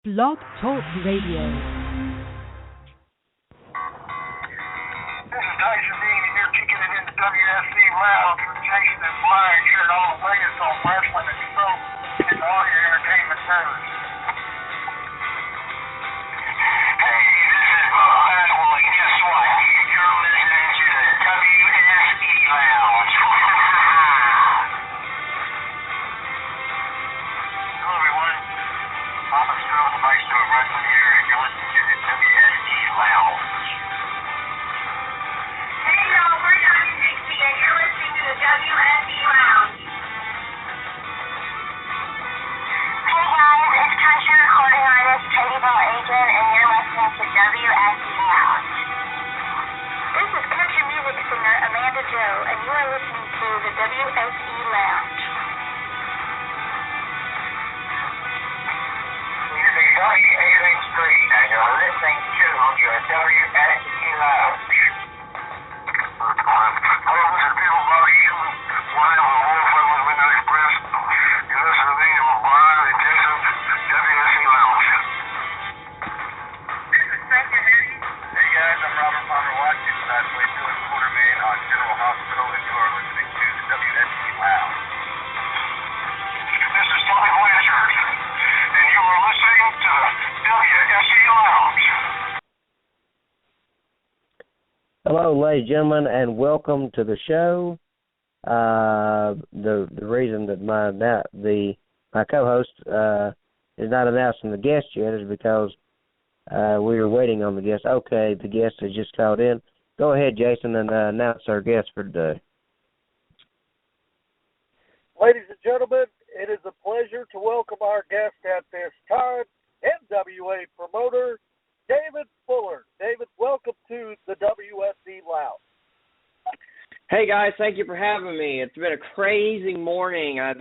Blog Talk Radio. This is Tyson Dean, and you're kicking it in the WSE Lounge with Jason and Brian, sharing all the latest on wrestling and sports and all your entertainment news. Hey, this is Bob Atwell, and guess what? You're listening to the WSE Lounge. Hello, everyone. Papa Stroh, the Maestro of Wrestling here, and you're listening to the WSE Lounge. Hey y'all, we're Johnny Dixie and you're listening to the WSE Lounge. Hey guys, it's country recording artist Katie Bell Agent and you're listening to WSE Lounge. This is country music singer Amanda Joe and you are listening to the WSE Lounge. Everything's great and you're listening to your WSE Lounge. Hello, this is Bill Murray. One of the whole fellows with no express. You listen to me and Brian and Jason, WSE Lounge. This is Frank Harry. Hey guys, I'm Robert Palmer Watkins. I play Phyllis Quartermain on General Hospital, and you are listening to the WSE Lounge. This is Tony Blanchard, and you are listening to the WSE Lounge. Hello, ladies and gentlemen, and welcome to the show. The reason that my co-host is not announcing the guest yet is because we were waiting on the guest. Okay, the guest has just called in. Go ahead, Jason, and announce our guest for today. Ladies and gentlemen, it is a pleasure to welcome our guest at this time, NWA promoter, David Fuller. David, welcome to the WSE Lounge. Hey guys, thank you for having me. It's been a crazy morning. I'm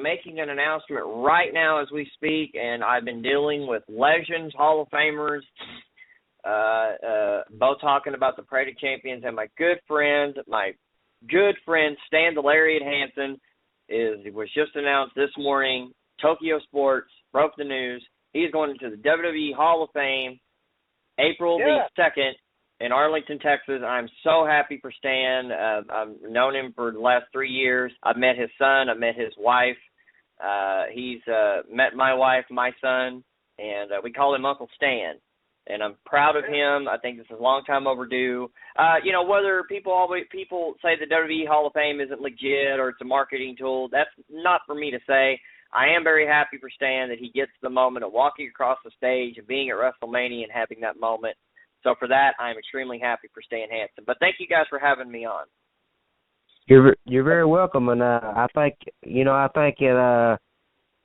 making an announcement right now as we speak, and I've been dealing with legends, Hall of Famers, both talking about the Parade of Champions, and my good friend Stan the Lariat Hansen was just announced this morning. Tokyo Sports broke the news. He's going into the WWE Hall of Fame April the 2nd in Arlington, Texas. I'm so happy for Stan. I've known him for the last 3 years. I've met his son. I've met his wife. He's met my wife, my son, and we call him Uncle Stan. And I'm proud of him. I think this is a long time overdue. Whether people say the WWE Hall of Fame isn't legit or it's a marketing tool, that's not for me to say. I am very happy for Stan that he gets the moment of walking across the stage and being at WrestleMania and having that moment. So for that, I'm extremely happy for Stan Hansen. But thank you guys for having me on. You're very welcome, and I think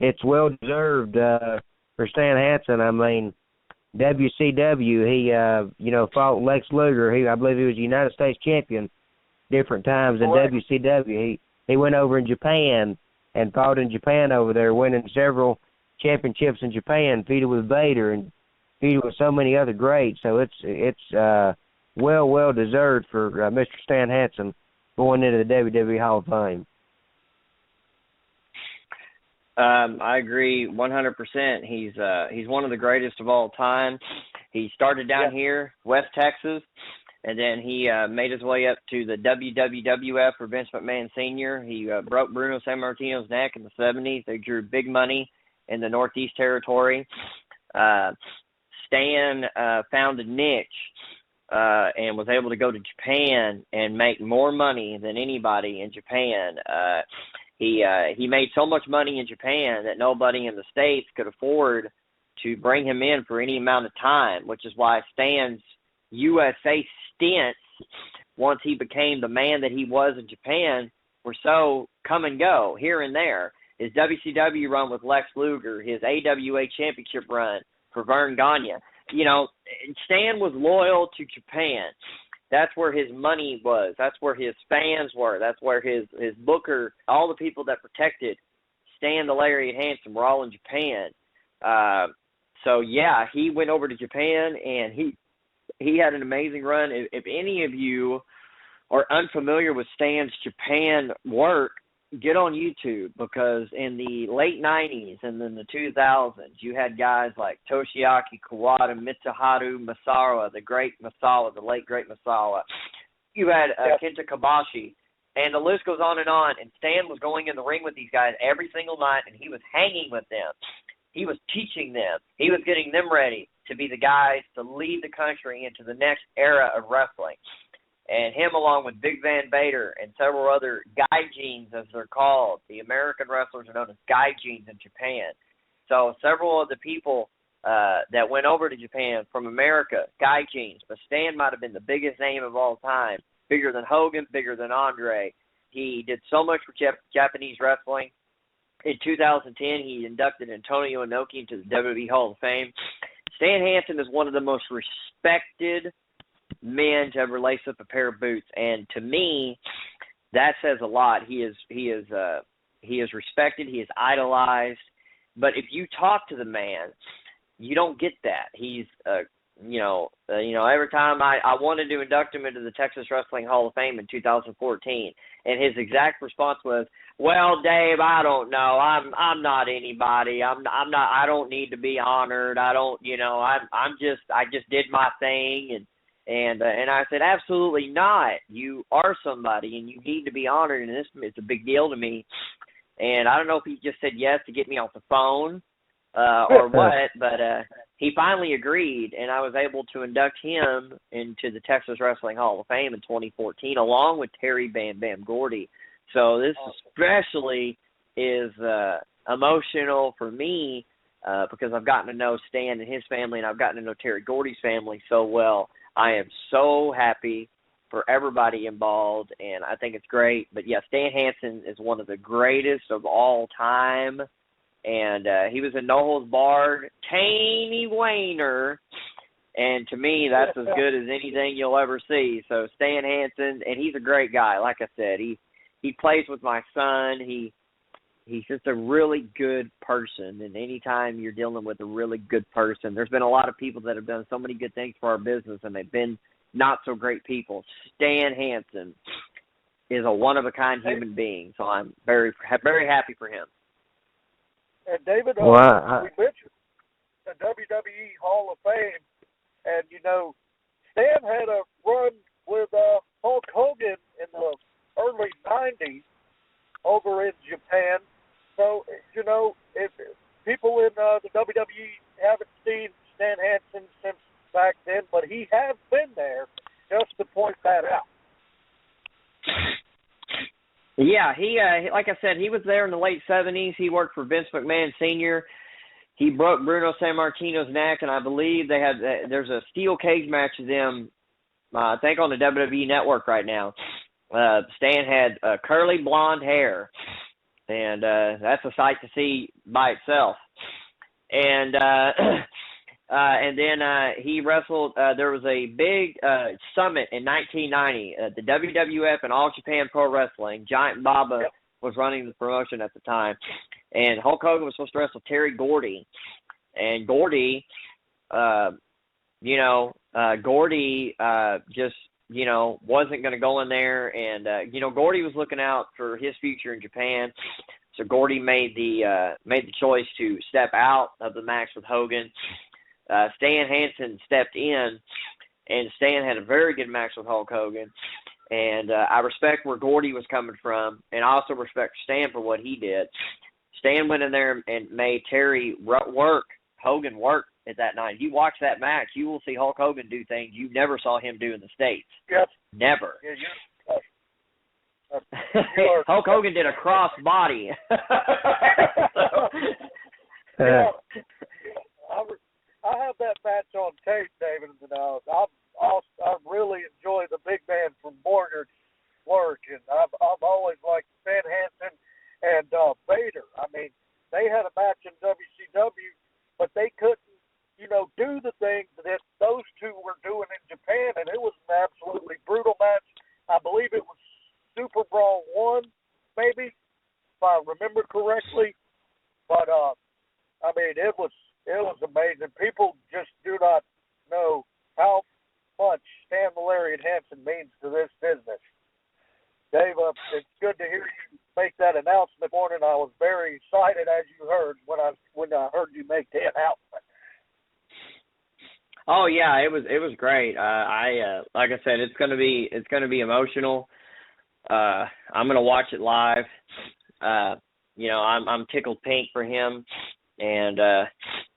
it's well deserved for Stan Hansen. I mean, WCW, he fought Lex Luger. I believe he was United States champion different times in WCW. He went over in Japan and fought in Japan over there, winning several championships in Japan, feuded with Vader and feuded with so many other greats. So it's well deserved for Mr. Stan Hansen going into the WWE Hall of Fame. I agree 100%. He's one of the greatest of all time. He started down here, West Texas, and then he made his way up to the WWF for Vince McMahon Sr. He broke Bruno Sammartino's neck in the 70s. They drew big money in the Northeast Territory. Stan found a niche and was able to go to Japan and make more money than anybody in Japan. He made so much money in Japan that nobody in the States could afford to bring him in for any amount of time, which is why Stan's USA stints, once he became the man that he was in Japan, were so come and go here and there. His WCW run with Lex Luger, his AWA championship run for Vern Gagne. Stan was loyal to Japan. That's where his money was. That's where his fans were. That's where his booker, all the people that protected Stan the Lariat Hansen were all in Japan. He went over to Japan, and he had an amazing run. If any of you are unfamiliar with Stan's Japan work, get on YouTube, because in the late 90s and then the 2000s, you had guys like Toshiaki Kawada, Mitsuharu Masawa, the great Masawa, the late great Masawa. You had Kenta Kobashi, and the list goes on. And Stan was going in the ring with these guys every single night, and he was hanging with them. He was teaching them. He was getting them ready to be the guys to lead the country into the next era of wrestling. And him, along with Big Van Vader and several other gaijins, as they're called, the American wrestlers are known as gaijins in Japan. So several of the people that went over to Japan from America, gaijins, but Stan might have been the biggest name of all time, bigger than Hogan, bigger than Andre. He did so much for Japanese wrestling. In 2010, he inducted Antonio Inoki into the WWE Hall of Fame. Stan Hansen is one of the most respected men to ever lace up a pair of boots, and to me, that says a lot. He is respected. He is idolized. But if you talk to the man, you don't get that. He's every time I wanted to induct him into the Texas Wrestling Hall of Fame in 2014, and his exact response was, "Well, Dave, I don't know. I'm not anybody. I'm not. I don't need to be honored. I don't. I just did my thing." And I said, "Absolutely not. You are somebody, and you need to be honored. And it's a big deal to me." And I don't know if he just said yes to get me off the phone or what, but he finally agreed, and I was able to induct him into the Texas Wrestling Hall of Fame in 2014, along with Terry Bam Bam Gordy. So this especially is emotional for me because I've gotten to know Stan and his family, and I've gotten to know Terry Gordy's family so well. I am so happy for everybody involved, and I think it's great. But, yeah, Stan Hansen is one of the greatest of all time, and he was a no holds barred, Taney Wayner, and to me that's as good as anything you'll ever see. So Stan Hansen, and he's a great guy. Like I said, he plays with my son. He's just a really good person, and anytime you're dealing with a really good person, there's been a lot of people that have done so many good things for our business, and they've been not so great people. Stan Hansen is a one-of-a-kind human being, so I'm very, very happy for him. And David, we mentioned the WWE Hall of Fame, and, Stan had a run with Hulk Hogan in the early 90s over in Japan. So, if people in the WWE haven't seen Stan Hansen since back then, but he has been there, just to point that out. Yeah, he like I said, he was there in the late 70s. He worked for Vince McMahon Sr. He broke Bruno Sammartino's neck, and I believe there's a steel cage match of them, I think, on the WWE Network right now. Stan had curly blonde hair, and that's a sight to see by itself. And then he wrestled. There was a big summit in 1990. The WWF and All Japan Pro Wrestling. Giant Baba was running the promotion at the time, and Hulk Hogan was supposed to wrestle Terry Gordy, and Gordy, Gordy just wasn't going to go in there, and Gordy was looking out for his future in Japan. So Gordy made the choice to step out of the match with Hogan. Stan Hansen stepped in, and Stan had a very good match with Hulk Hogan. And I respect where Gordy was coming from, and I also respect Stan for what he did. Stan went in there and made Terry Hogan work at that night. If you watch that match, you will see Hulk Hogan do things you never saw him do in the States. Yes. Never. Yeah, Hulk Hogan did a cross body. I have that match on tape, David, and I really enjoy the big man from Borger's work, and I've always liked Stan Hansen and Vader. I mean, they had a match in WCW, but they couldn't, do the things that those two were doing in Japan, and it was an absolutely brutal match. I believe it was Super Brawl 1, maybe, if I remember correctly. But, it was amazing. People just do not know how much Stan the Lariat Hansen means to this business. Dave, it's good to hear you make that announcement morning. I was very excited, as you heard, when I heard you make the announcement. Oh yeah, it was great. I like I said, it's gonna be emotional. I'm gonna watch it live. I'm tickled pink for him, and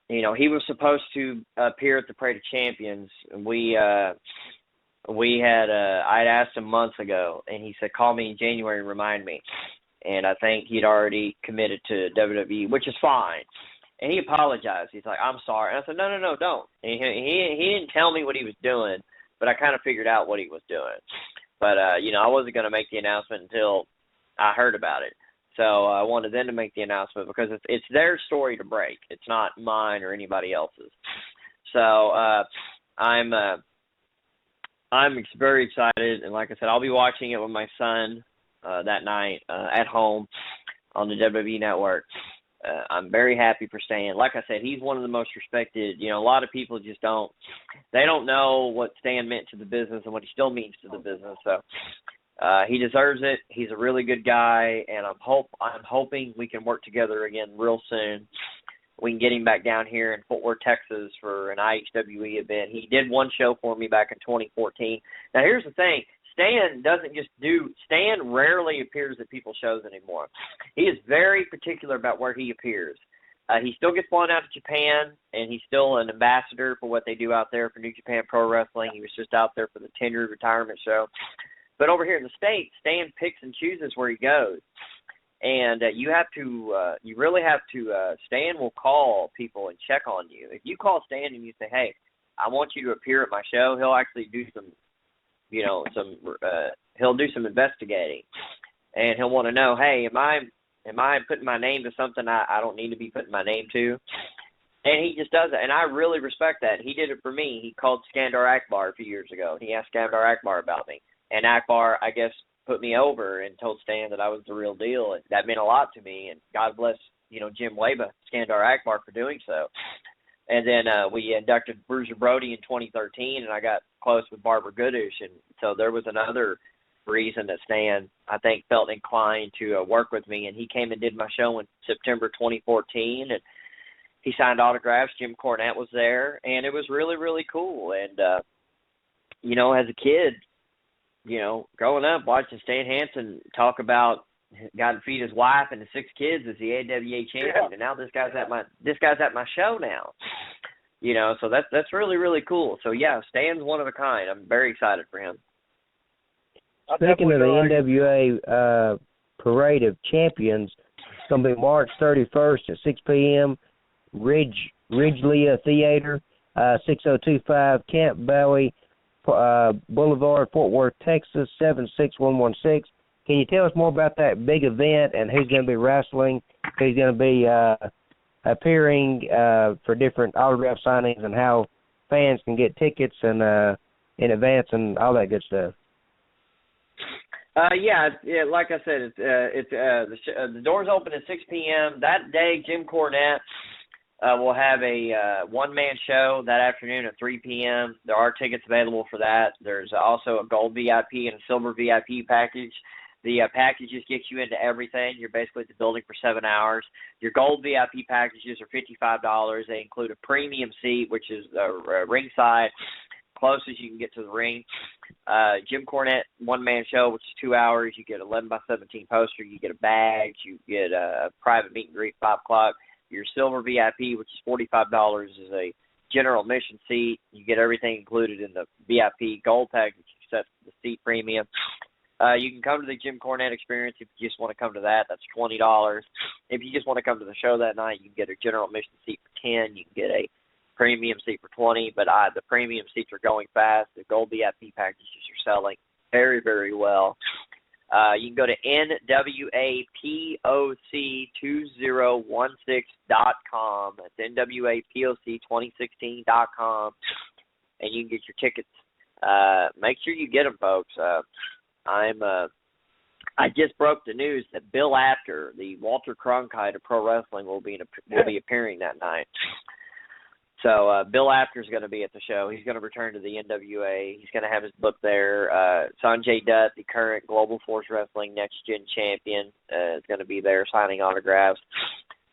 he was supposed to appear at the Parade of Champions. I'd asked him months ago, and he said, call me in January and remind me. And I think he'd already committed to WWE, which is fine. And he apologized. He's like, I'm sorry. And I said, no, don't. And he didn't tell me what he was doing, but I kind of figured out what he was doing. But, I wasn't going to make the announcement until I heard about it. So I wanted them to make the announcement because it's their story to break. It's not mine or anybody else's. So I'm very excited. And like I said, I'll be watching it with my son that night at home on the WWE Network. I'm very happy for Stan. Like I said, he's one of the most respected. A lot of people just don't know what Stan meant to the business and what he still means to the business. So he deserves it. He's a really good guy, and I'm hoping we can work together again real soon. We can get him back down here in Fort Worth, Texas for an IHWE event. He did one show for me back in 2014. Now, here's the thing. Stan rarely appears at people's shows anymore. He is very particular about where he appears. He still gets flown out to Japan, and he's still an ambassador for what they do out there for New Japan Pro Wrestling. He was just out there for the 10-year retirement show. But over here in the States, Stan picks and chooses where he goes. And you really have to, Stan will call people and check on you. If you call Stan and you say, hey, I want you to appear at my show, he'll actually do he'll do some investigating, and he'll want to know, hey, am I putting my name to something I don't need to be putting my name to? And he just does it, and I really respect that. He did it for me. He called Skandar Akbar a few years ago, and he asked Skandar Akbar about me, and Akbar, I guess, put me over and told Stan that I was the real deal, and that meant a lot to me, and God bless, Jim Weba, Skandar Akbar, for doing so. And then we inducted Bruiser Brody in 2013, and I got close with Barbara Goodrich. And so there was another reason that Stan, I think, felt inclined to work with me. And he came and did my show in September 2014, and he signed autographs. Jim Cornette was there, and it was really, really cool. And, as a kid, growing up, watching Stan Hansen talk about got to feed his wife and his 6 kids as the AWA champion, and now this guy's at my show now. So that's really, really cool. So yeah, Stan's one of a kind. I'm very excited for him. Speaking of the NWA Parade of Champions, it's going to be March 31st at 6 p.m. Ridgely Theater, 6025 Camp Bowie Boulevard, Fort Worth, Texas 76116. Can you tell us more about that big event and who's going to be wrestling, who's going to be appearing for different autograph signings, and how fans can get tickets and in advance and all that good stuff? Yeah, like I said, the doors open at 6 p.m. That day, Jim Cornette will have a one-man show that afternoon at 3 p.m. There are tickets available for that. There's also a gold VIP and a silver VIP package. The packages get you into everything. You're basically at the building for 7 hours. Your gold VIP packages are $55. They include a premium seat, which is ringside, closest you can get to the ring. Jim Cornette one-man show, which is 2 hours. You get 11x17 poster. You get a badge. You get a private meet and greet 5 o'clock. Your silver VIP, which is $45, is a general admission seat. You get everything included in the VIP gold package, which sets the seat premium. You can come to the Jim Cornette experience if you just want to come to that. That's $20. If you just want to come to the show that night, you can get a general admission seat for $10. You can get a premium seat for $20. But the premium seats are going fast. The gold VIP packages are selling very, very well. You can go to NWAPOC2016.com. That's NWAPOC2016.com, and you can get your tickets. Make sure you get them, folks. I just broke the news that Bill Apter, the Walter Cronkite of pro wrestling, will be appearing that night. So Bill Apter's going to be at the show. He's going to return to the NWA. He's going to have his book there. Sanjay Dutt, the current Global Force Wrestling Next Gen champion, is going to be there signing autographs.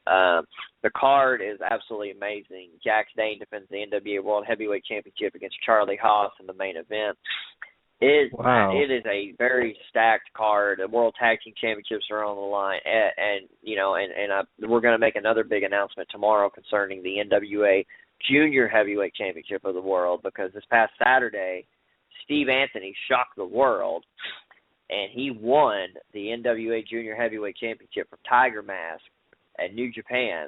The card is absolutely amazing. Jax Dane defends the NWA World Heavyweight Championship against Charlie Haas in the main event. It is a very stacked card. The World Tag Team Championships are on the line, we're going to make another big announcement tomorrow concerning the NWA Junior Heavyweight Championship of the world, because this past Saturday, Steve Anthony shocked the world, and he won the NWA Junior Heavyweight Championship from Tiger Mask at New Japan,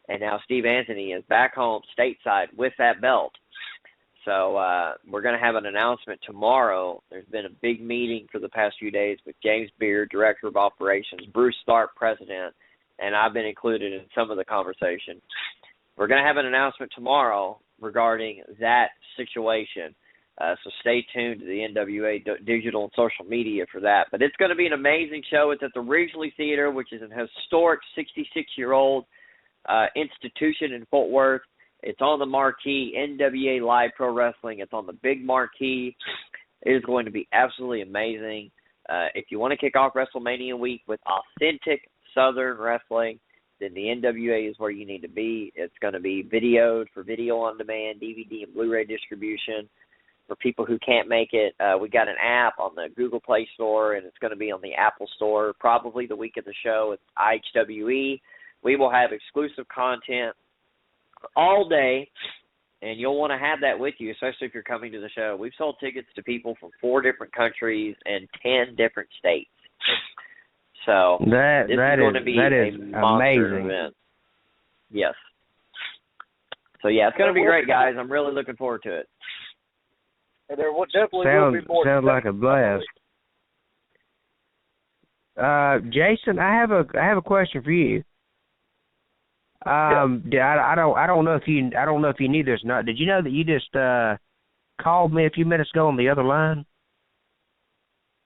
and now Steve Anthony is back home stateside with that belt. So we're going to have an announcement tomorrow. There's been a big meeting for the past few days with James Beard, Director of Operations, Bruce Stark, President, and I've been included in some of the conversation. We're going to have an announcement tomorrow regarding that situation. So stay tuned to the NWA digital and social media for that. But it's going to be an amazing show. It's at the Ridgely Theater, which is a historic 66-year-old institution in Fort Worth. It's on the marquee, NWA Live Pro Wrestling. It's on the big marquee. It is going to be absolutely amazing. If you want to kick off WrestleMania week with authentic Southern wrestling, then the NWA is where you need to be. It's going to be videoed for video on demand, DVD and Blu-ray distribution. For people who can't make it, we got an app on the Google Play Store, and it's going to be on the Apple Store probably the week of the show. It's IHWE. We will have exclusive content all day, and you'll want to have that with you, especially if you're coming to the show. We've sold tickets to people from 4 different countries and 10 different states. So this is going to be a monster event. Yes. So, yeah, it's going to be great, guys. I'm really looking forward to it. And there will definitely will be more. Sounds like a blast. Jason, I have a question for you. I don't know if you knew this or not. Did you know that you just called me a few minutes ago on the other line?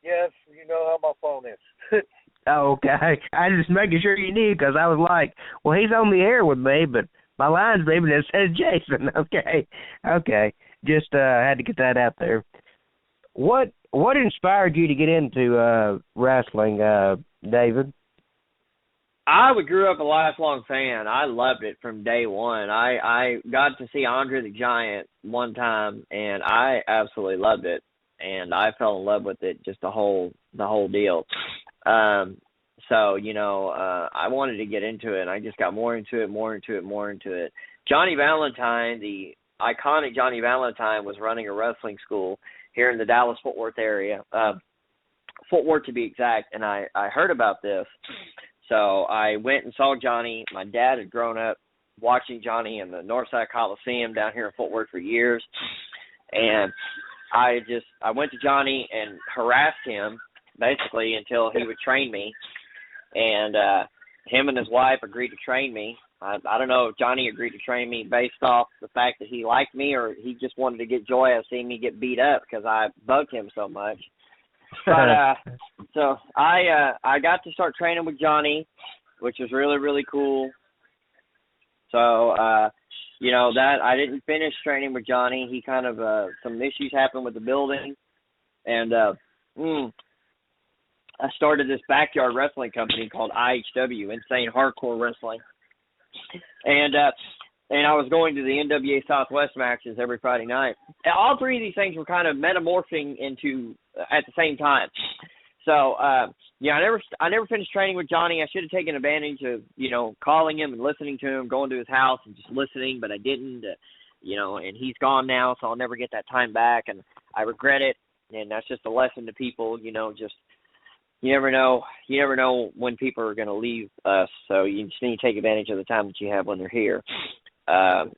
Yes, you know how my phone is. Oh, okay. I was just making sure you knew, because I was like, well, he's on the air with me, but my line's beeping and it says Jason. Okay. Just had to get that out there. What inspired you to get into wrestling, David? I grew up a lifelong fan. I loved it from day one. I got to see Andre the Giant one time, and I absolutely loved it. And I fell in love with it, just the whole deal. So, I wanted to get into it, and I just got more into it. Johnny Valentine, the iconic Johnny Valentine, was running a wrestling school here in the Dallas-Fort Worth area, Fort Worth to be exact, and I heard about this. So I went and saw Johnny. My dad had grown up watching Johnny in the Northside Coliseum down here in Fort Worth for years, and I went to Johnny and harassed him basically until he would train me, and him and his wife agreed to train me. I don't know if Johnny agreed to train me based off the fact that he liked me, or he just wanted to get joy out of seeing me get beat up because I bugged him so much. But so I got to start training with Johnny, which was really, really cool. So that I didn't finish training with Johnny. He kind of some issues happened with the building, and I started this backyard wrestling company called IHW, Insane Hardcore Wrestling. And I was going to the NWA Southwest matches every Friday night. And all 3 of these things were kind of metamorphing into at the same time. So I never finished training with Johnny. I should have taken advantage of calling him and listening to him, going to his house and just listening, but I didn't. And he's gone now, so I'll never get that time back, and I regret it. And that's just a lesson to people. Just you never know when people are going to leave us, so you just need to take advantage of the time that you have when they're here.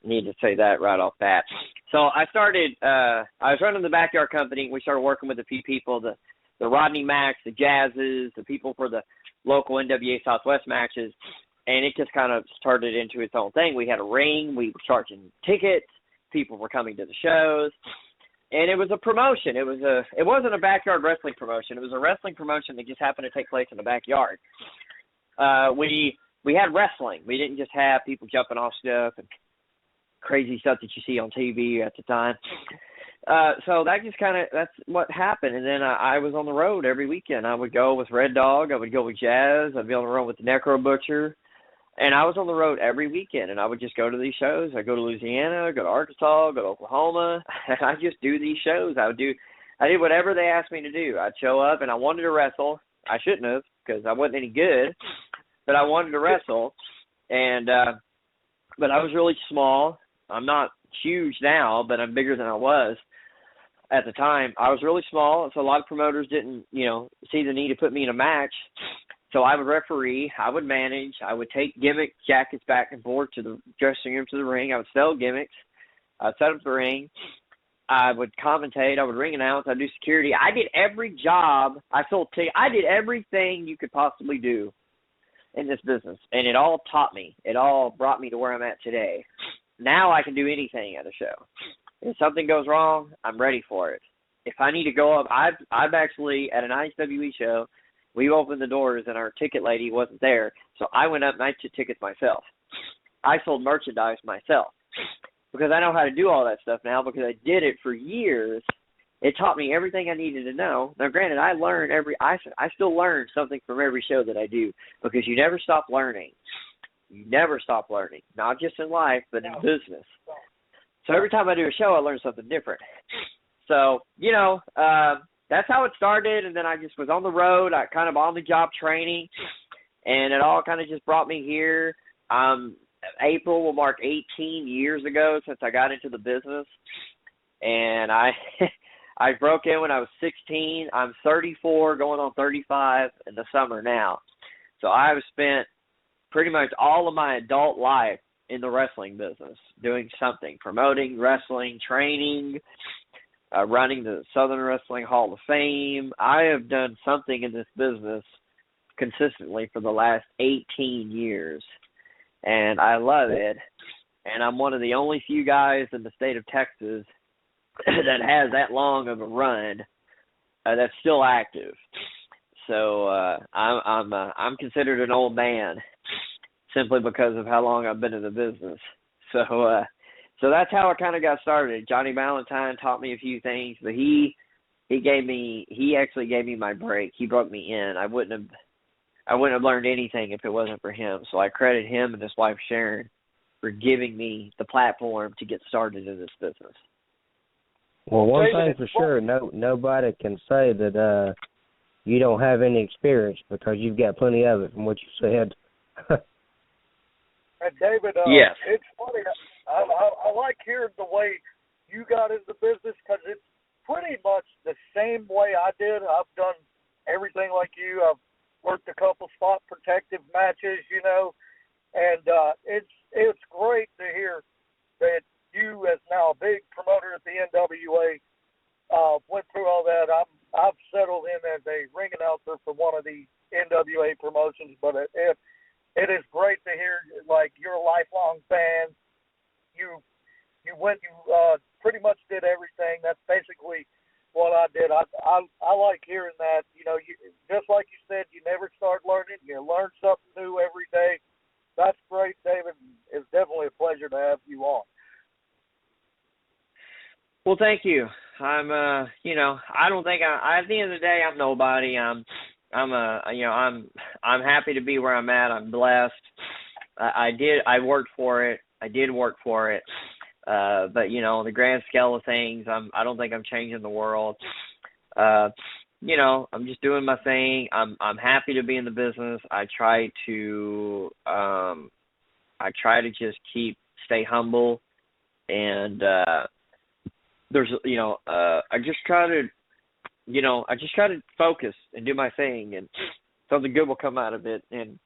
Need to say that right off bat. So I started, I was running the backyard company. We started working with a few people, the Rodney Macks, the Jazzes, the people for the local NWA Southwest matches, and it just kind of started into its own thing. We had a ring. We were charging tickets. People were coming to the shows. And it was a promotion. It wasn't a backyard wrestling promotion. It was a wrestling promotion that just happened to take place in the backyard. We had wrestling. We didn't just have people jumping off stuff and crazy stuff that you see on TV at the time. So that's what happened. And then I was on the road every weekend. I would go with Red Dog. I would go with Jazz. I'd be on the road with the Necro Butcher. And I was on the road every weekend, and I would just go to these shows. I'd go to Louisiana, go to Arkansas, go to Oklahoma, and I just do these shows. I did whatever they asked me to do. I'd show up, and I wanted to wrestle. I shouldn't have because I wasn't any good, but I wanted to wrestle. And but I was really small. I'm not huge now, but I'm bigger than I was at the time. I was really small, so a lot of promoters didn't, see the need to put me in a match. So I would referee, I would manage, I would take gimmick jackets back and forth to the dressing room, to the ring. I would sell gimmicks. I'd set up the ring. I would commentate. I would ring announce. I'd do security. I did every job. I did everything you could possibly do in this business, and it all taught me. It all brought me to where I'm at today. Now I can do anything at a show. If something goes wrong, I'm ready for it. If I need to go up, I've actually, at an ISWE show, we opened the doors and our ticket lady wasn't there, so I went up and I took tickets myself. I sold merchandise myself because I know how to do all that stuff now because I did it for years. It taught me everything I needed to know. Now, granted, I still learn something from every show that I do because you never stop learning. You never stop learning, not just in life, but in business. So every time I do a show, I learn something different. So, that's how it started, and then I just was on the road. I kind of on-the-job training, and it all kind of just brought me here. April will mark 18 years ago since I got into the business, and I broke in when I was 16. I'm 34, going on 35 in the summer now. So I've spent pretty much all of my adult life in the wrestling business, doing something, promoting wrestling, training, running the Southern Wrestling Hall of Fame. I have done something in this business consistently for the last 18 years, and I love it. And I'm one of the only few guys in the state of Texas that has that long of a run that's still active. So I'm considered an old man simply because of how long I've been in the business. So that's how it kind of got started. Johnny Valentine taught me a few things, but he actually gave me my break. He brought me in. I wouldn't have learned anything if it wasn't for him. So I credit him and his wife Sharon for giving me the platform to get started in this business. Well, one thing for sure, nobody can say that you don't have any experience because you've got plenty of it from what you said. And David, yes. It's funny. I like hearing the way you got into the business because it's pretty much the same way I did. I've done everything like you. I've worked a couple spot protective matches, and it's great to hear that you, as now a big promoter at the NWA, went through all that. I've settled in as a ring announcer for one of the NWA promotions, but it is great to hear like you're a lifelong fan. You pretty much did everything. That's basically what I did. I like hearing that. You just like you said, you never start learning. You learn something new every day. That's great, David. It's definitely a pleasure to have you on. Well, thank you. I'm I don't think at the end of the day I'm nobody. I'm happy to be where I'm at. I'm blessed. I worked for it. I did work for it. But the grand scale of things, I don't think I'm changing the world. I'm just doing my thing. I'm happy to be in the business. I try to just stay humble, and I just try to focus and do my thing, and something good will come out of it. And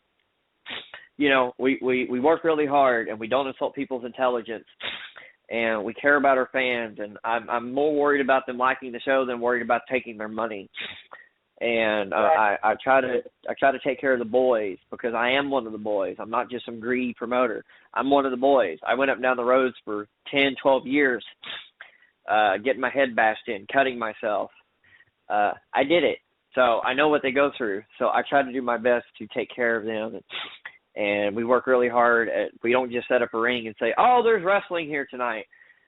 we work really hard, and we don't insult people's intelligence, and we care about our fans. And I'm more worried about them liking the show than worried about taking their money. And I try to take care of the boys because I am one of the boys. I'm not just some greedy promoter. I'm one of the boys. I went up and down the roads for 10, 12 years, getting my head bashed in, cutting myself. I did it. So I know what they go through. So I try to do my best to take care of them And we work really hard. We don't just set up a ring and say, oh, there's wrestling here tonight.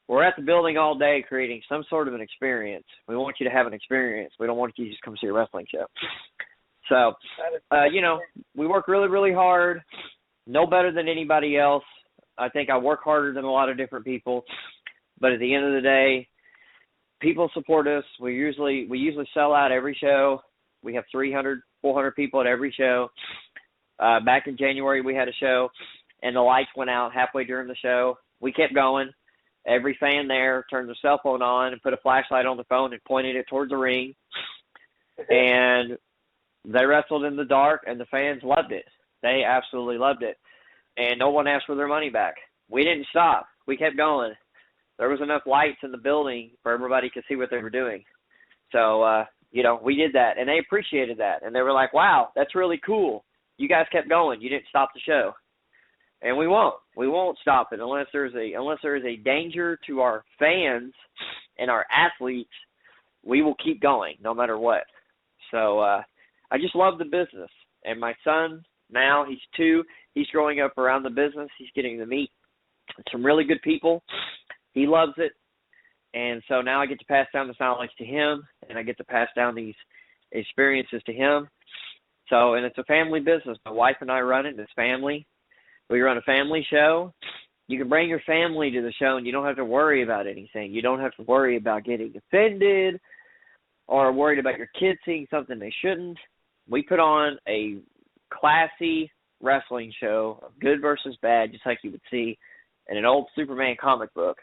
We're at the building all day creating some sort of an experience. We want you to have an experience. We don't want you to just come see a wrestling show. So, we work really, really hard. No better than anybody else. I think I work harder than a lot of different people. But at the end of the day, people support us. We usually sell out every show. We have 300, 400 people at every show. Back in January, we had a show, and the lights went out halfway during the show. We kept going. Every fan there turned their cell phone on and put a flashlight on the phone and pointed it towards the ring. And they wrestled in the dark, and the fans loved it. They absolutely loved it. And no one asked for their money back. We didn't stop. We kept going. There was enough lights in the building for everybody to see what they were doing. So, we did that, and they appreciated that. And they were like, wow, that's really cool. You guys kept going. You didn't stop the show. And we won't. We won't stop it unless there is a danger to our fans and our athletes. We will keep going no matter what. So I just love the business. And my son, now he's 2. He's growing up around the business. He's getting to meet some really good people. He loves it. And so now I get to pass down this knowledge to him, and I get to pass down these experiences to him. So, and it's a family business. My wife and I run it. It's family. We run a family show. You can bring your family to the show, and you don't have to worry about anything. You don't have to worry about getting offended or worried about your kids seeing something they shouldn't. We put on a classy wrestling show of good versus bad, just like you would see in an old Superman comic book.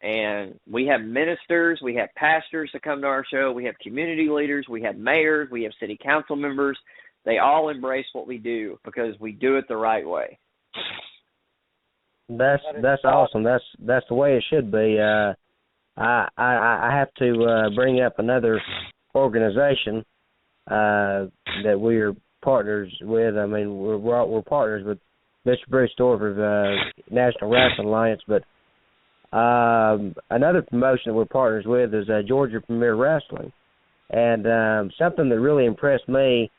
And we have ministers, we have pastors that come to our show, we have community leaders, we have mayors, we have city council members. They all embrace what we do because we do it the right way. That's awesome. That's the way it should be. I have to bring up another organization that we're partners with. I mean, we're partners with Mr. Bruce Dorff of National Wrestling Alliance, but another promotion that we're partners with is Georgia Premier Wrestling. And something that really impressed me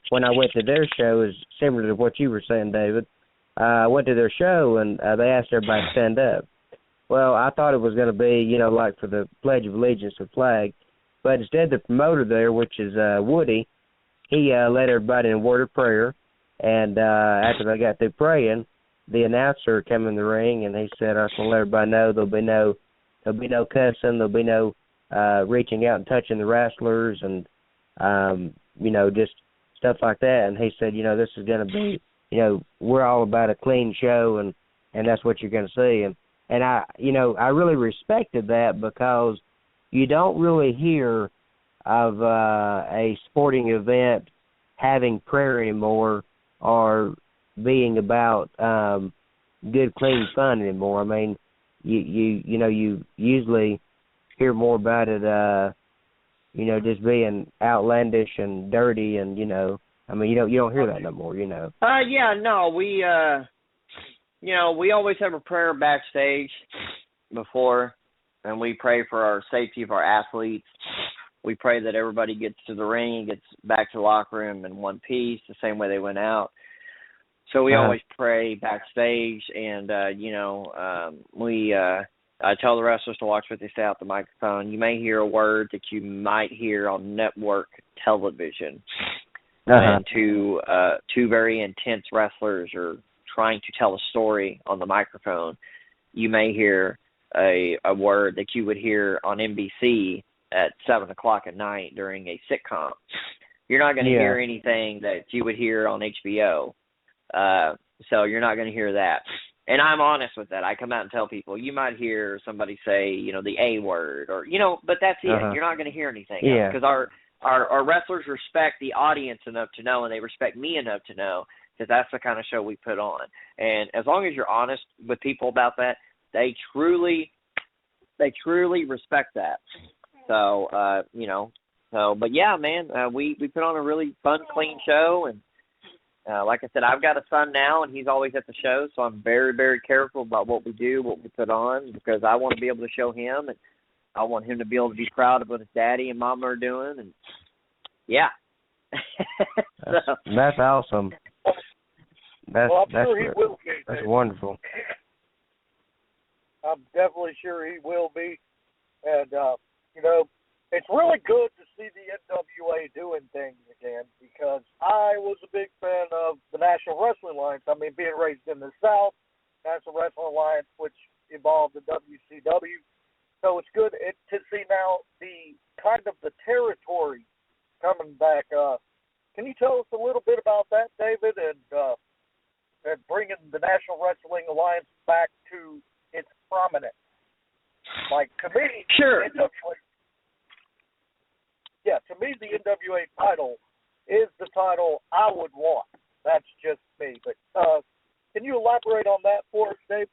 when I went to their show is similar to what you were saying, David. I went to their show, and they asked everybody to stand up. Well, I thought it was going to be, like for the Pledge of Allegiance or flag. But instead, the promoter there, which is Woody, he led everybody in a word of prayer. And after they got through praying, the announcer came in the ring, and he said, I just want to let everybody know there'll be no cussing, there'll be no reaching out and touching the wrestlers and, just stuff like that. And he said, this is going to be, we're all about a clean show, and that's what you're going to see. And I really respected that because you don't really hear of a sporting event having prayer anymore or being about good, clean fun anymore. I mean, you usually hear more about it, just being outlandish and dirty, and you don't hear that no more. We always have a prayer backstage before, and we pray for our safety of our athletes. We pray that everybody gets to the ring and gets back to the locker room in one piece, the same way they went out. So we always pray backstage, and I tell the wrestlers to watch what they say out the microphone. You may hear a word that you might hear on network television, and two very intense wrestlers are trying to tell a story on the microphone. You may hear a word that you would hear on NBC at 7 o'clock at night during a sitcom. You're not going to hear anything that you would hear on HBO. So you're not going to hear that. And I'm honest with that. I come out and tell people, you might hear somebody say, the A word, or, but that's it. You're not going to hear anything else, because our wrestlers respect the audience enough to know, and they respect me enough to know, because that's the kind of show we put on. And as long as you're honest with people about that, they truly respect that. So, but yeah, man, we put on a really fun, clean show. And like I said, I've got a son now, and he's always at the show. So I'm very, very careful about what we do, what we put on, because I want to be able to show him, and I want him to be able to be proud of what his daddy and mama are doing. And yeah. That's awesome. Well, I'm sure he will be. That's wonderful. I'm definitely sure he will be. And, you know, it's really good to see the NWA doing things again because I was a big fan of the National Wrestling Alliance. I mean, being raised in the South, National Wrestling Alliance, which evolved to WCW. So it's good to see now the kind of the territory coming back. Can you tell us a little bit about that, David, and bringing the National Wrestling Alliance back to its prominence? Like, to me, sure. to me, the NWA title is the title I would want. That's just me. But can you elaborate on that for us, Dave?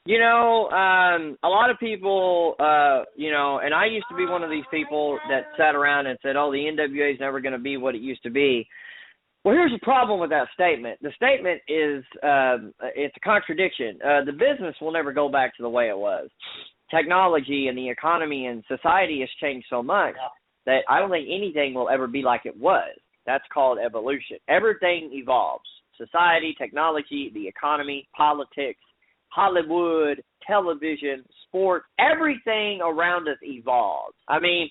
You know, a lot of people, you know, and I used to be one of these people that sat around and said, oh, the NWA is never going to be what it used to be. Well, here's the problem with that statement. The statement is, it's a contradiction. The business will never go back to the way it was. Technology and the economy and society has changed so much that I don't think anything will ever be like it was. That's called evolution. Everything evolves. Society, technology, the economy, politics, Hollywood, television, sport, everything around us evolves. I mean,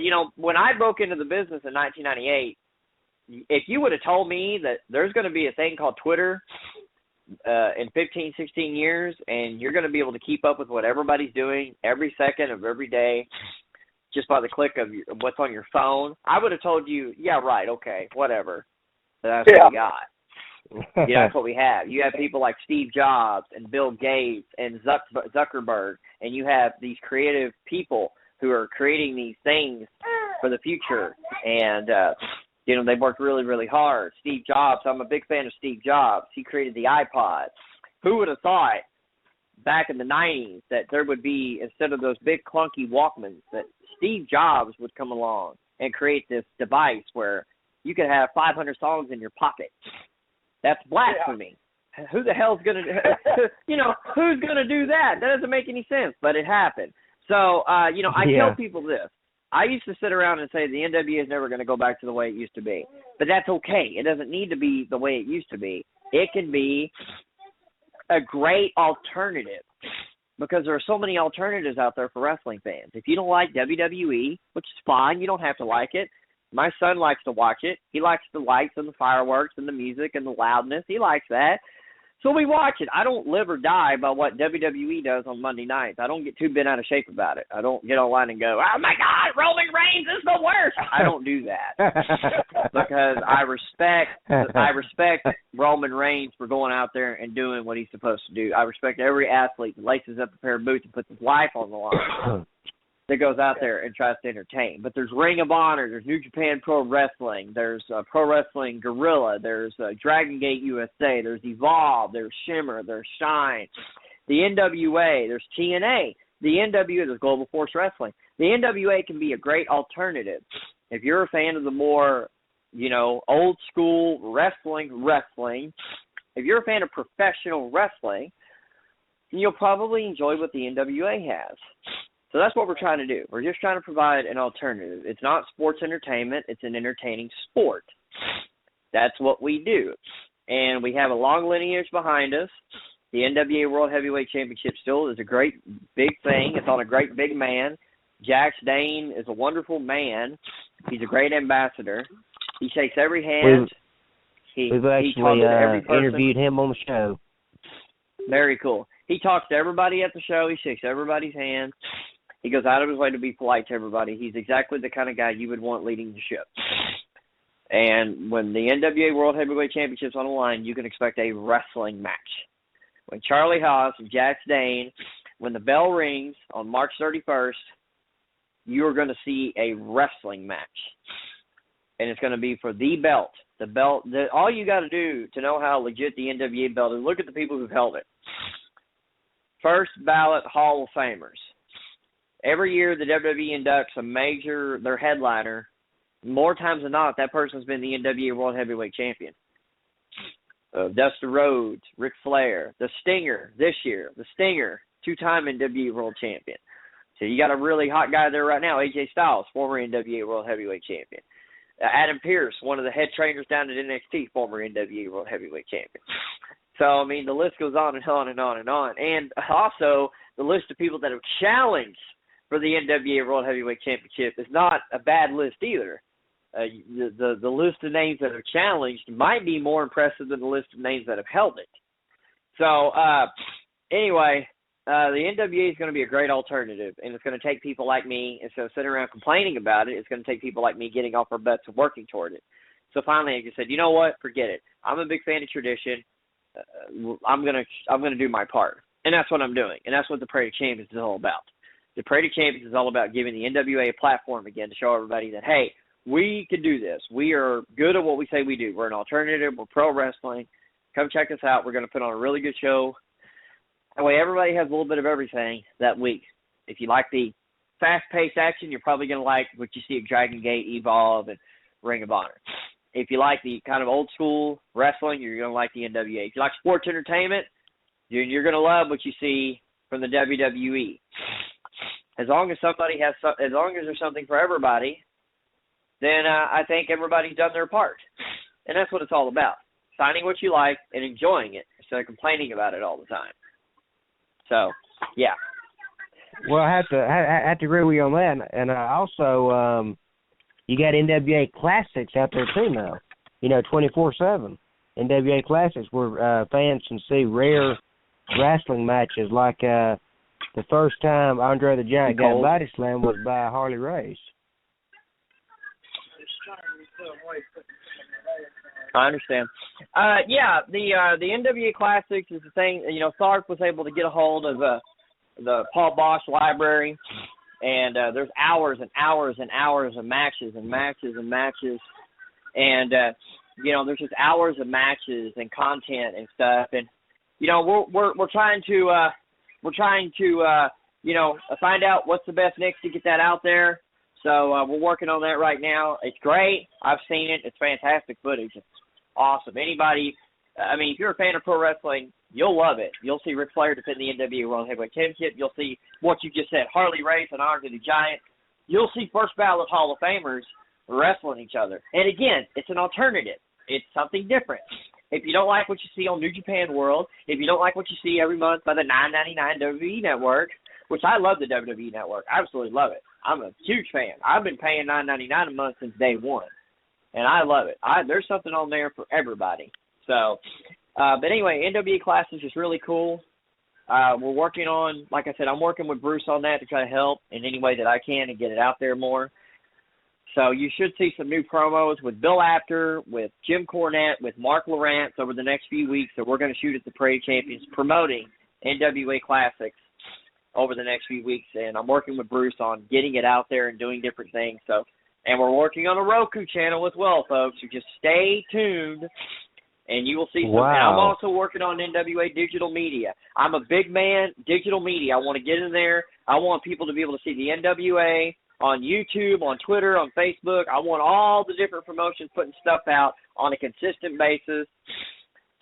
you know, when I broke into the business in 1998, if you would have told me that there's going to be a thing called Twitter in 15, 16 years, and you're going to be able to keep up with what everybody's doing every second of every day just by the click of what's on your phone, I would have told you, yeah, right, okay, whatever. That's what we got. You know, that's what we have. You have people like Steve Jobs and Bill Gates and Zuckerberg, and you have these creative people who are creating these things for the future. And, you know, they've worked really, really hard. Steve Jobs, I'm a big fan of Steve Jobs. He created the iPod. Who would have thought back in the 90s that there would be, instead of those big clunky Walkmans, that Steve Jobs would come along and create this device where you could have 500 songs in your pocket. That's blasphemy. Yeah. Who the hell's going to, you know, who's going to do that? That doesn't make any sense, but it happened. So, you know, I tell people this. I used to sit around and say the NWA is never going to go back to the way it used to be. But that's okay. It doesn't need to be the way it used to be. It can be a great alternative because there are so many alternatives out there for wrestling fans. If you don't like WWE, which is fine, you don't have to like it. My son likes to watch it. He likes the lights and the fireworks and the music and the loudness. He likes that. So we watch it. I don't live or die by what WWE does on Monday nights. I don't get too bent out of shape about it. I don't get online and go, oh, my God, Roman Reigns is the worst. I don't do that because I respect Roman Reigns for going out there and doing what he's supposed to do. I respect every athlete that laces up a pair of boots and puts his life on the line. That goes out there and tries to entertain. But there's Ring of Honor, there's New Japan Pro Wrestling, there's Pro Wrestling Guerrilla, there's Dragon Gate USA, there's Evolve, there's Shimmer, there's Shine, the NWA, there's TNA, the NWA, there's Global Force Wrestling. The NWA can be a great alternative. If you're a fan of the more, you know, old school wrestling, if you're a fan of professional wrestling, you'll probably enjoy what the NWA has. So that's what we're trying to do. We're just trying to provide an alternative. It's not sports entertainment. It's an entertaining sport. That's what we do. And we have a long lineage behind us. The NWA World Heavyweight Championship still is a great big thing. It's on a great big man. Jax Dane is a wonderful man. He's a great ambassador. He shakes every hand. We've actually interviewed him on the show. Very cool. He talks to everybody at the show. He shakes everybody's hand. He goes out of his way to be polite to everybody. He's exactly the kind of guy you would want leading the ship. And when the NWA World Heavyweight Championship's on the line, you can expect a wrestling match. When Charlie Haas and Jax Dane, when the bell rings on March 31st, you're going to see a wrestling match. And it's going to be for the belt. The belt. All you got to do to know how legit the NWA belt is, look at the people who've held it. First ballot Hall of Famers. Every year, the WWE inducts their headliner. More times than not, that person's been the NWA World Heavyweight Champion. Dusty Rhodes, Ric Flair, the Stinger this year. The Stinger, two-time NWA World Champion. So you got a really hot guy there right now, AJ Styles, former NWA World Heavyweight Champion. Adam Pearce, one of the head trainers down at NXT, former NWA World Heavyweight Champion. So, I mean, the list goes on and on and on and on. And also, the list of people that have challenged for the NWA World Heavyweight Championship is not a bad list either. The list of names that have challenged might be more impressive than the list of names that have held it. So, anyway, the NWA is going to be a great alternative, and it's going to take people like me, instead of sitting around complaining about it, it's going to take people like me getting off our butts and working toward it. So finally, I just said, you know what, forget it. I'm a big fan of tradition. I'm gonna do my part, and that's what I'm doing, and that's what the Parade of Champions is all about. The Parade of Champions is all about giving the NWA a platform again to show everybody that, hey, we can do this. We are good at what we say we do. We're an alternative. We're pro wrestling. Come check us out. We're going to put on a really good show. That way everybody has a little bit of everything that week. If you like the fast-paced action, you're probably going to like what you see at Dragon Gate, Evolve, and Ring of Honor. If you like the kind of old-school wrestling, you're going to like the NWA. If you like sports entertainment, you're going to love what you see from the WWE. As long as there's something for everybody, then I think everybody's done their part. And that's what it's all about, finding what you like and enjoying it instead of complaining about it all the time. So, yeah. Well, I have to agree with you on that. And also, you got NWA Classics out there too now. 24/7 NWA Classics, where fans can see rare wrestling matches, like the first time Andre the Giant got body slammed was by Harley Race. I understand. Yeah, the NWA Classics is the thing. Sark was able to get a hold of the Paul Bosch library, and there's hours and hours and hours of matches and matches and matches, and there's just hours of matches and content and stuff, and we're trying to find out what's the best next to get that out there. So we're working on that right now. It's great. I've seen it. It's fantastic footage. It's awesome. Anybody, if you're a fan of pro wrestling, you'll love it. You'll see Ric Flair defend the NWA World Heavyweight Championship. You'll see what you just said, Harley Race and Andre the Giant. You'll see first ballot Hall of Famers wrestling each other. And again, it's an alternative. It's something different. If you don't like what you see on New Japan World, if you don't like what you see every month by the $9.99 WWE Network, which I love the WWE Network. I absolutely love it. I'm a huge fan. I've been paying $9.99 a month since day one, and I love it. There's something on there for everybody. So, but anyway, NWA Classics is really cool. We're working on, like I said, I'm working with Bruce on that to try to help in any way that I can and get it out there more. So you should see some new promos with Bill Apter, with Jim Cornette, with Mark Lawrence over the next few weeks that we're going to shoot at the Parade Champions promoting NWA Classics over the next few weeks. And I'm working with Bruce on getting it out there and doing different things. So, and we're working on a Roku channel as well, folks. So just stay tuned and you will see some. Wow. And I'm also working on NWA digital media. I'm a big man, digital media. I want to get in there. I want people to be able to see the NWA on YouTube, on Twitter, on Facebook. I want all the different promotions putting stuff out on a consistent basis.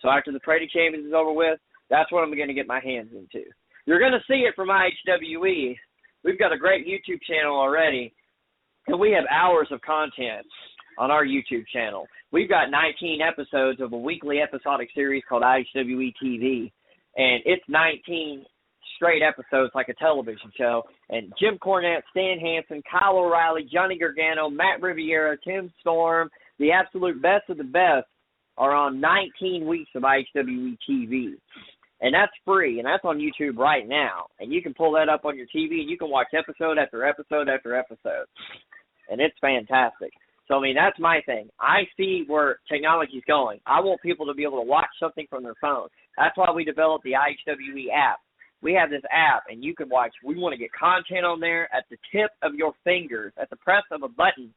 So after the Parade of Champions is over with, that's what I'm going to get my hands into. You're going to see it from IHWE. We've got a great YouTube channel already, and we have hours of content on our YouTube channel. We've got 19 episodes of a weekly episodic series called IHWE TV, and it's 19 straight episodes like a television show. And Jim Cornette, Stan Hansen, Kyle O'Reilly, Johnny Gargano, Matt Riviera, Tim Storm, the absolute best of the best are on 19 weeks of IHWE TV. And that's free, and that's on YouTube right now. And you can pull that up on your TV, and you can watch episode after episode after episode. And it's fantastic. So, that's my thing. I see where technology is going. I want people to be able to watch something from their phone. That's why we developed the IHWE app. We have this app, and you can watch. We want to get content on there at the tip of your fingers. At the press of a button,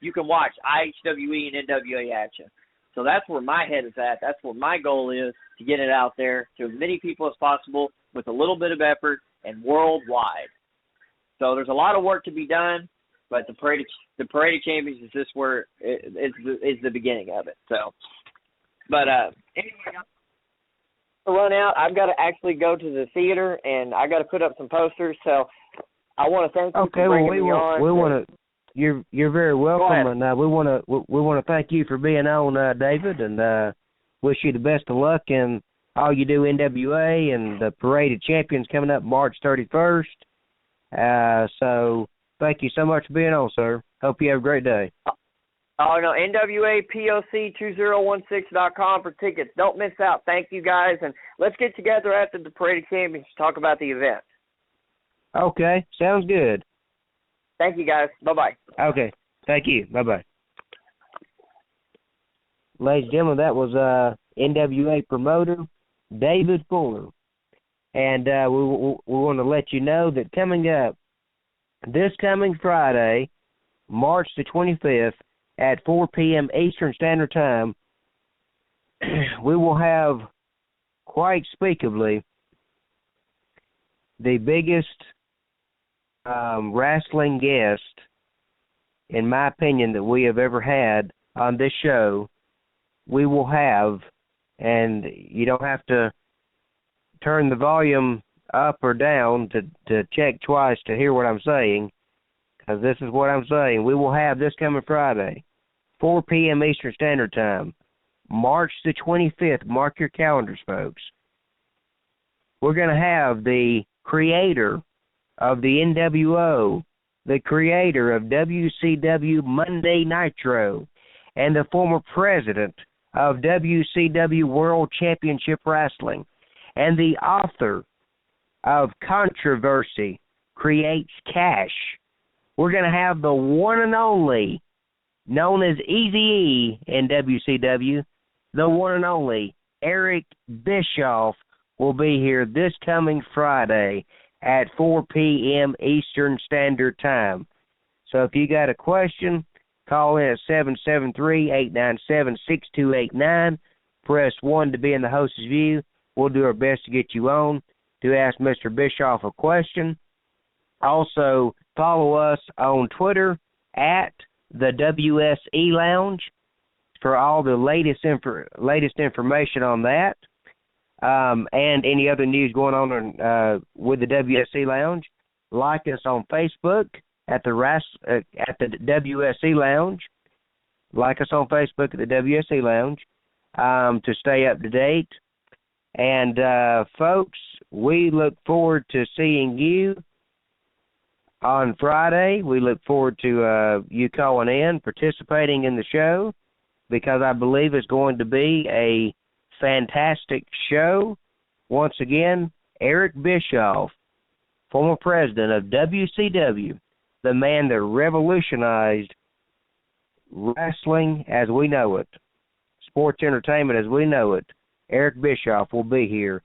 you can watch IHWE and NWA action. So that's where my head is at. That's where my goal is, to get it out there to as many people as possible with a little bit of effort and worldwide. So there's a lot of work to be done, but the Parade of Champions is just where is the beginning of it. So, but anyway, to run out, I've got to actually go to the theater and I got to put up some posters. So I want to thank you for bringing me on. You're very welcome, and we want to thank you for being on, David, and wish you the best of luck in all you do NWA and the Parade of Champions coming up March 31st. So thank you so much for being on, sir. Hope you have a great day. Oh, no, NWAPOC2016.com for tickets. Don't miss out. Thank you, guys, and let's get together after the Parade of Champions to talk about the event. Okay, sounds good. Thank you, guys. Bye-bye. Okay, thank you. Bye-bye. Ladies and gentlemen, that was NWA promoter David Fuller. And we want to let you know that coming up this coming Friday, March the 25th, at 4 p.m. Eastern Standard Time, we will have, quite speakably, the biggest wrestling guest, in my opinion, that we have ever had on this show. We will have, and you don't have to turn the volume up or down to check twice to hear what I'm saying, because this is what I'm saying. We will have this coming Friday, 4 p.m. Eastern Standard Time, March the 25th. Mark your calendars, folks. We're going to have the creator of the NWO, the creator of WCW Monday Nitro, and the former president of WCW World Championship Wrestling, and the author of Controversy Creates Cash. We're going to have the one and only, known as Eazy-E in WCW, the one and only Eric Bischoff will be here this coming Friday at 4 p.m. Eastern Standard Time. So if you got a question, call in at 773-897-6289. Press 1 to be in the host's view. We'll do our best to get you on to ask Mr. Bischoff a question. Also, follow us on Twitter at the WSE Lounge for all the latest information on that, and any other news going on with the WSE Lounge. Like us on Facebook at the WSE Lounge. Like us on Facebook at the WSE Lounge to stay up to date. And folks, we look forward to seeing you on Friday. We look forward to you calling in, participating in the show, because I believe it's going to be a fantastic show. Once again, Eric Bischoff, former president of WCW, the man that revolutionized wrestling as we know it, sports entertainment as we know it. Eric Bischoff will be here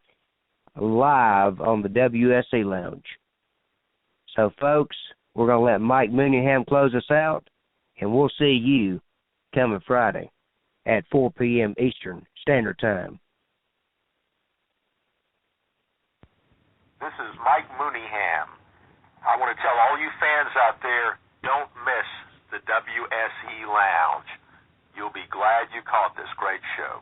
live on the WSE Lounge. So, folks, we're going to let Mike Mooneyham close us out, and we'll see you coming Friday at 4 p.m. Eastern Standard Time. This is Mike Mooneyham. I want to tell all you fans out there, don't miss the WSE Lounge. You'll be glad you caught this great show.